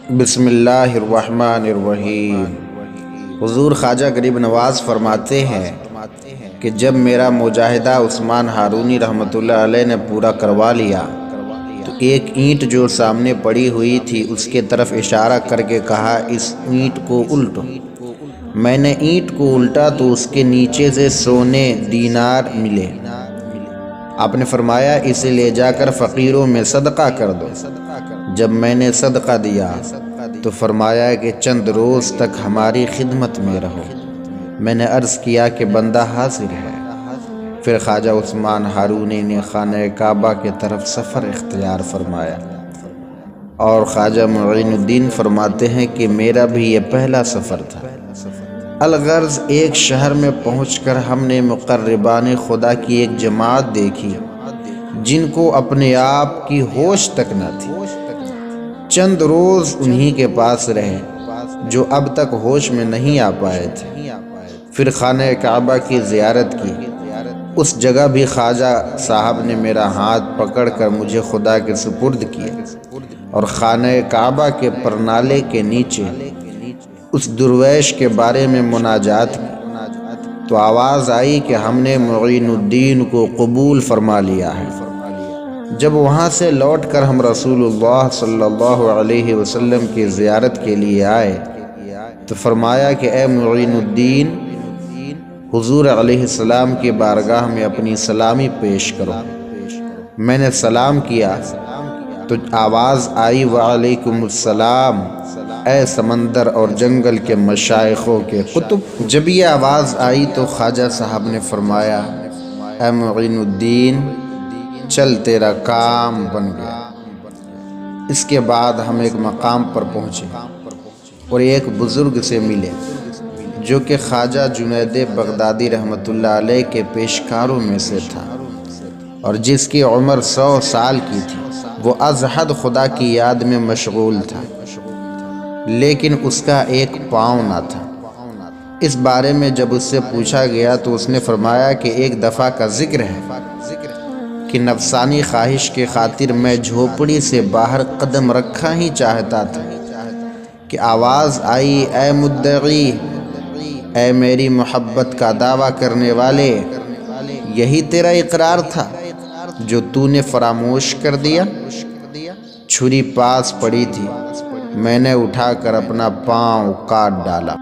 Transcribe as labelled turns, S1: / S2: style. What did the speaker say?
S1: بسم اللہ الرحمن الرحیم۔ حضور خواجہ غریب نواز فرماتے ہیں کہ جب میرا مجاہدہ عثمان ہارونی رحمۃ اللہ علیہ نے پورا کروا لیا تو ایک اینٹ جو سامنے پڑی ہوئی تھی اس کے طرف اشارہ کر کے کہا، اس اینٹ کو الٹو۔ میں نے اینٹ کو الٹا تو اس کے نیچے سے سونے دینار ملے۔ آپ نے فرمایا، اسے لے جا کر فقیروں میں صدقہ کر دو۔ جب میں نے صدقہ دیا تو فرمایا کہ چند روز تک ہماری خدمت میں رہو۔ میں نے عرض کیا کہ بندہ حاضر ہے۔ پھر خواجہ عثمان ہارونی نے خانہ کعبہ کی طرف سفر اختیار فرمایا، اور خواجہ معین الدین فرماتے ہیں کہ میرا بھی یہ پہلا سفر تھا۔ الغرض ایک شہر میں پہنچ کر ہم نے مقربان خدا کی ایک جماعت دیکھی جن کو اپنے آپ کی ہوش تک نہ تھی۔ چند روز انہی کے پاس رہے جو اب تک ہوش میں نہیں آ پائے تھے۔ پھر خانہ کعبہ کی زیارت کی۔ اس جگہ بھی خواجہ صاحب نے میرا ہاتھ پکڑ کر مجھے خدا کے سپرد کیا، اور خانہ کعبہ کے پرنالے کے نیچے اس درویش کے بارے میں مناجات کی تو آواز آئی کہ ہم نے معین الدین کو قبول فرما لیا ہے۔ جب وہاں سے لوٹ کر ہم رسول اللہ صلی اللہ علیہ وسلم کی زیارت کے لیے آئے تو فرمایا کہ اے معین الدین، حضور علیہ السلام کی بارگاہ میں اپنی سلامی پیش کرو۔ میں نے سلام کیا تو آواز آئی، وعلیکم السلام اے سمندر اور جنگل کے مشائخوں کے قطب۔ جب یہ آواز آئی تو خواجہ صاحب نے فرمایا، اے معین الدین، چل تیرا کام بن گیا۔ اس کے بعد ہم ایک مقام پر پہنچے اور ایک بزرگ سے ملے جو کہ خواجہ جنید بغدادی رحمۃ اللہ علیہ کے پیشکاروں میں سے تھا، اور جس کی عمر 100 سال کی تھی۔ وہ از حد خدا کی یاد میں مشغول تھا، لیکن اس کا ایک پاؤں نہ تھا۔ اس بارے میں جب اس سے پوچھا گیا تو اس نے فرمایا کہ ایک دفعہ کا ذکر ہے کہ نفسانی خواہش کے خاطر میں جھوپڑی سے باہر قدم رکھا ہی چاہتا تھا کہ آواز آئی، اے مدعی، اے میری محبت کا دعویٰ کرنے والے، یہی تیرا اقرار تھا جو تو نے فراموش کر دیا۔ چھری پاس پڑی تھی، میں نے اٹھا کر اپنا پاؤں کاٹ ڈالا۔